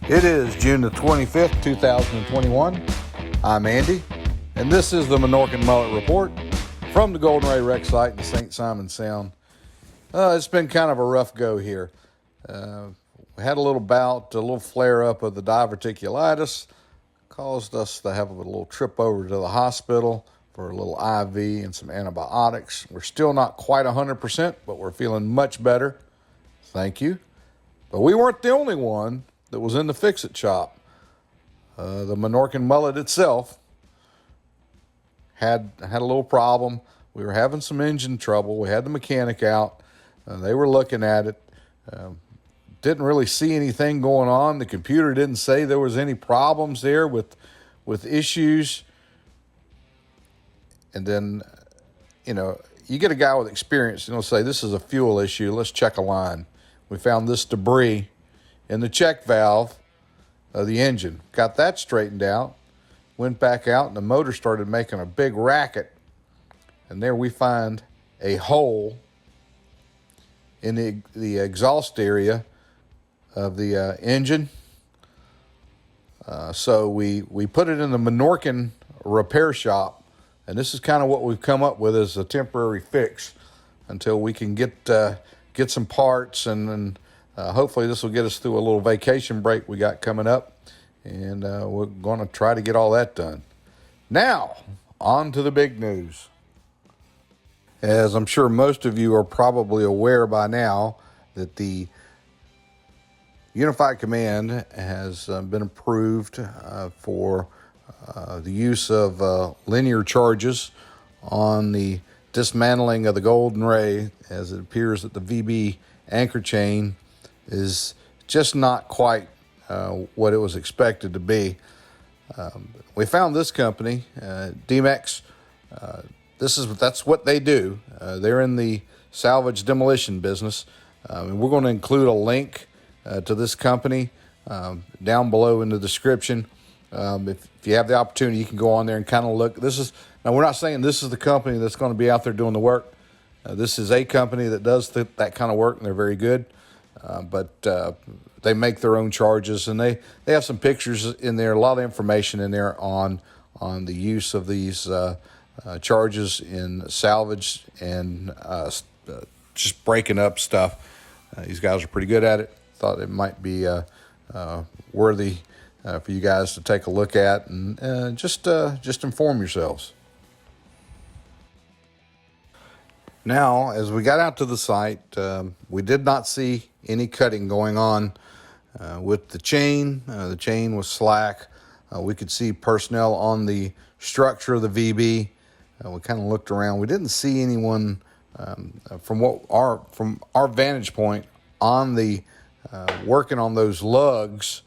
It is June the 25th, 2021. I'm Andy, and this is the Minorcan Mullet Report from the Golden Ray Rec site in the St. Simons Sound. It's been kind of a rough go here. We had a little flare-up of the diverticulitis, caused us to have a little trip over to the hospital for a little IV and some antibiotics. We're still not quite 100%, but we're feeling much better. Thank you. But we weren't the only one that was in the fix-it shop. The Minorcan Mullet itself had a little problem. We were having some engine trouble. We had the mechanic out. They were looking at it. Didn't really see anything going on. The computer didn't say there was any problems there with issues. And then, you get a guy with experience and he'll say, this is a fuel issue. Let's check a line. We found this debris in the check valve of the engine. Got that straightened out. Went back out and the motor started making a big racket. And there we find a hole in the exhaust area of the engine. So we put it in the Minorcan repair shop. And this is kind of what we've come up with as a temporary fix until we can get some parts and hopefully this will get us through a little vacation break we got coming up, and we're going to try to get all that done. Now, on to the big news. As I'm sure most of you are probably aware by now, that the Unified Command has been approved for the use of linear charges on the dismantling of the Golden Ray, as it appears that the VB anchor chain is just not quite what it was expected to be. We found this company, DMEX. That's what they do. They're in the salvage demolition business. And we're going to include a link to this company down below in the description. If you have the opportunity, you can go on there and kind of look. Now, we're not saying this is the company that's going to be out there doing the work. This is a company that does that kind of work, and they're very good. But they make their own charges, and they have some pictures in there, a lot of information in there on the use of these charges in salvage and just breaking up stuff. These guys are pretty good at it. Thought it might be worthy for you guys to take a look at and just inform yourselves. Now, as we got out to the site, we did not see any cutting going on with the chain. The chain was slack. We could see personnel on the structure of the VB. We kind of looked around. We didn't see anyone from our vantage point on the working on those lugs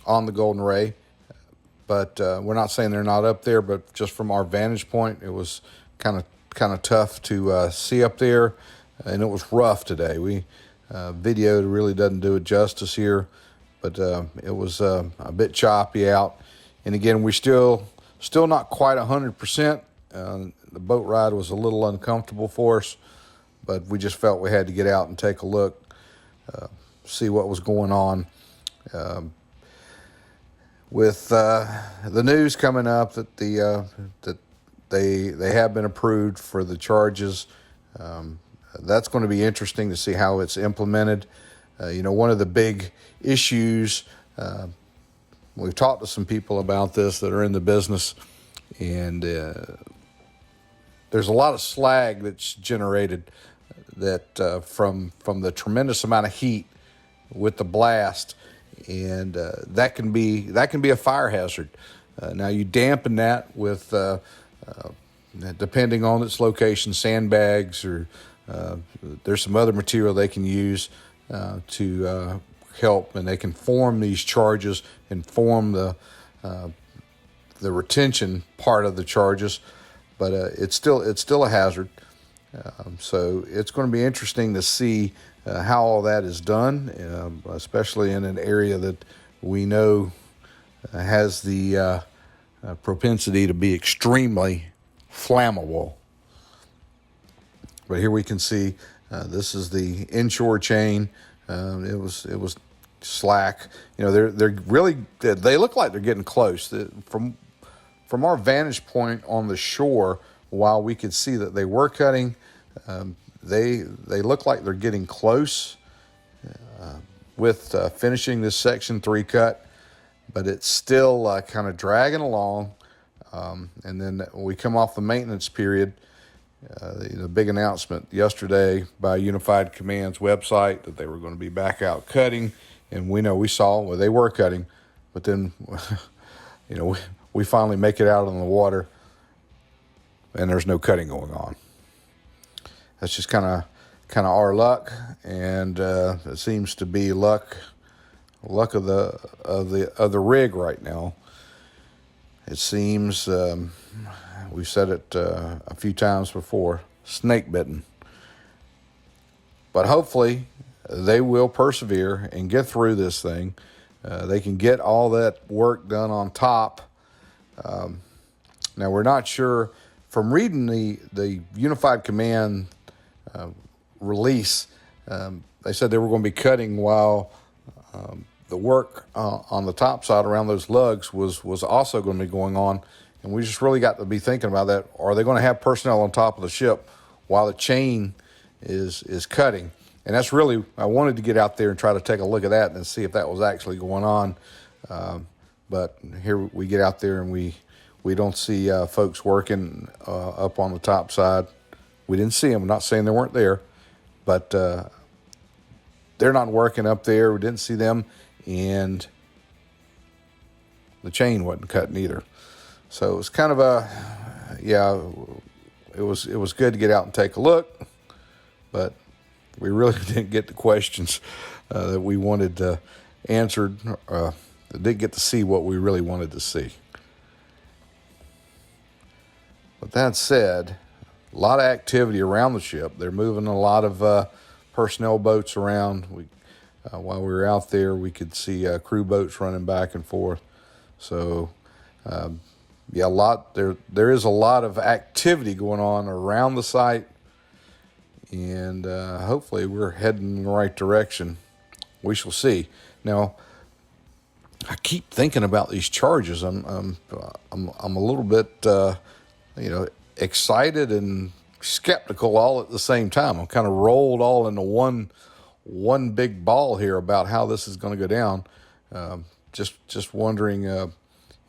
on the Golden Ray. But we're not saying they're not up there, but just from our vantage point, it was kind of tough to see up there, and it was rough today. Video really doesn't do it justice here, but it was a bit choppy out. And again, we're still not quite 100%. The boat ride was a little uncomfortable for us, but we just felt we had to get out and take a look, see what was going on. With the news coming up that that they have been approved for the charges. That's going to be interesting to see how it's implemented. One of the big issues, we've talked to some people about this that are in the business, and there's a lot of slag that's generated that from the tremendous amount of heat with the blast, and that can be a fire hazard. Now you dampen that with depending on its location, sandbags, or there's some other material they can use to help, and they can form these charges and form the retention part of the charges, but it's still a hazard. So it's going to be interesting to see how all that is done, especially in an area that we know has the propensity to be extremely flammable. But here we can see this is the inshore chain. It was slack. They're really, they look like they're getting close. From our vantage point on the shore, while we could see that they were cutting, they look like they're getting close with finishing this Section 3 cut, but it's still kind of dragging along. And then when we come off the maintenance period, the big announcement yesterday by Unified Command's website that they were going to be back out cutting, and we saw where they were cutting, but then we finally make it out on the water, and there's no cutting going on. That's just kind of our luck, and it seems to be luck of the rig right now. It seems, we've said it a few times before, snake bitten. But hopefully they will persevere and get through this thing. They can get all that work done on top. Now, we're not sure, from reading the Unified Command release, they said they were going to be cutting while the work on the top side around those lugs was also going to be going on. And we just really got to be thinking about that. Are they going to have personnel on top of the ship while the chain is cutting? And that's really, I wanted to get out there and try to take a look at that and see if that was actually going on. But here we get out there and we don't see folks working up on the top side. We didn't see them. I'm not saying they weren't there, but they're not working up there. We didn't see them, and the chain wasn't cutting either. So it was kind of it was good to get out and take a look, but we really didn't get the questions that we wanted answered. Didn't get to see what we really wanted to see. With that said, a lot of activity around the ship. They're moving a lot of personnel boats around. While we were out there, we could see crew boats running back and forth. So, a lot. There is a lot of activity going on around the site, and hopefully we're heading in the right direction. We shall see. Now, I keep thinking about these charges. I'm a little bit excited and skeptical all at the same time. I'm kind of rolled all into one big ball here about how this is going to go down. Just wondering,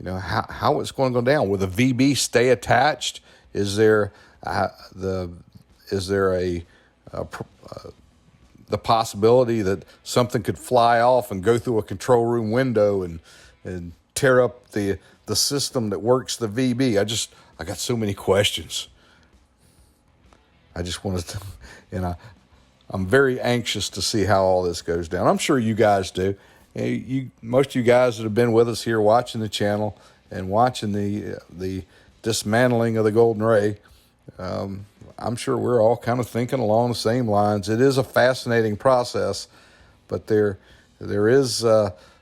how it's going to go down. Will the VB stay attached? Is there the possibility that something could fly off and go through a control room window and tear up the system that works the VB? I got so many questions. I just wanted to, I'm very anxious to see how all this goes down. I'm sure you guys do. Most of you guys that have been with us here watching the channel and watching the dismantling of the Golden Ray, I'm sure we're all kind of thinking along the same lines. It is a fascinating process, but there is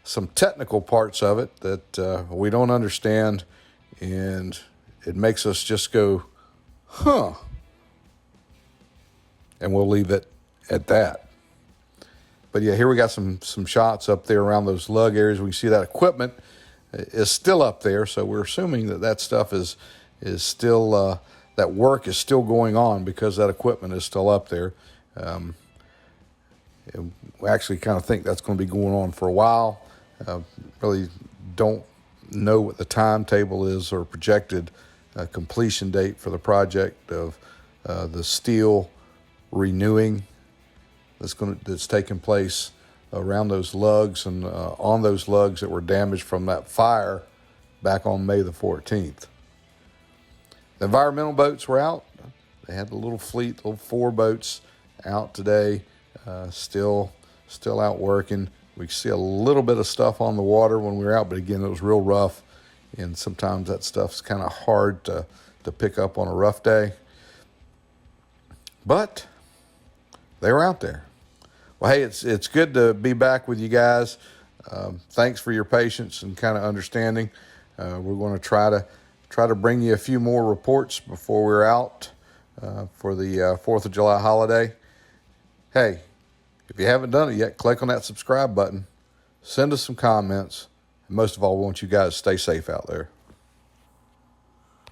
some technical parts of it that we don't understand, and it makes us just go, huh. And we'll leave it at that. But yeah, here we got some shots up there around those lug areas. We see that equipment is still up there, so we're assuming that stuff is still that work is still going on because that equipment is still up there. We actually kind of think that's going to be going on for a while. Really don't know what the timetable is or projected completion date for the project of the steel renewing that's taking place around those lugs and on those lugs that were damaged from that fire back on May the 14th. The environmental boats were out. They had the little fleet, little 4 boats out today, still out working. We see a little bit of stuff on the water when we were out, but again, it was real rough, and sometimes that stuff's kind of hard to pick up on a rough day. But they were out there. Well, hey, it's good to be back with you guys. Thanks for your patience and kind of understanding. We're going to try to bring you a few more reports before we're out for the 4th of July holiday. Hey, if you haven't done it yet, click on that subscribe button. Send us some comments. And most of all, we want you guys to stay safe out there.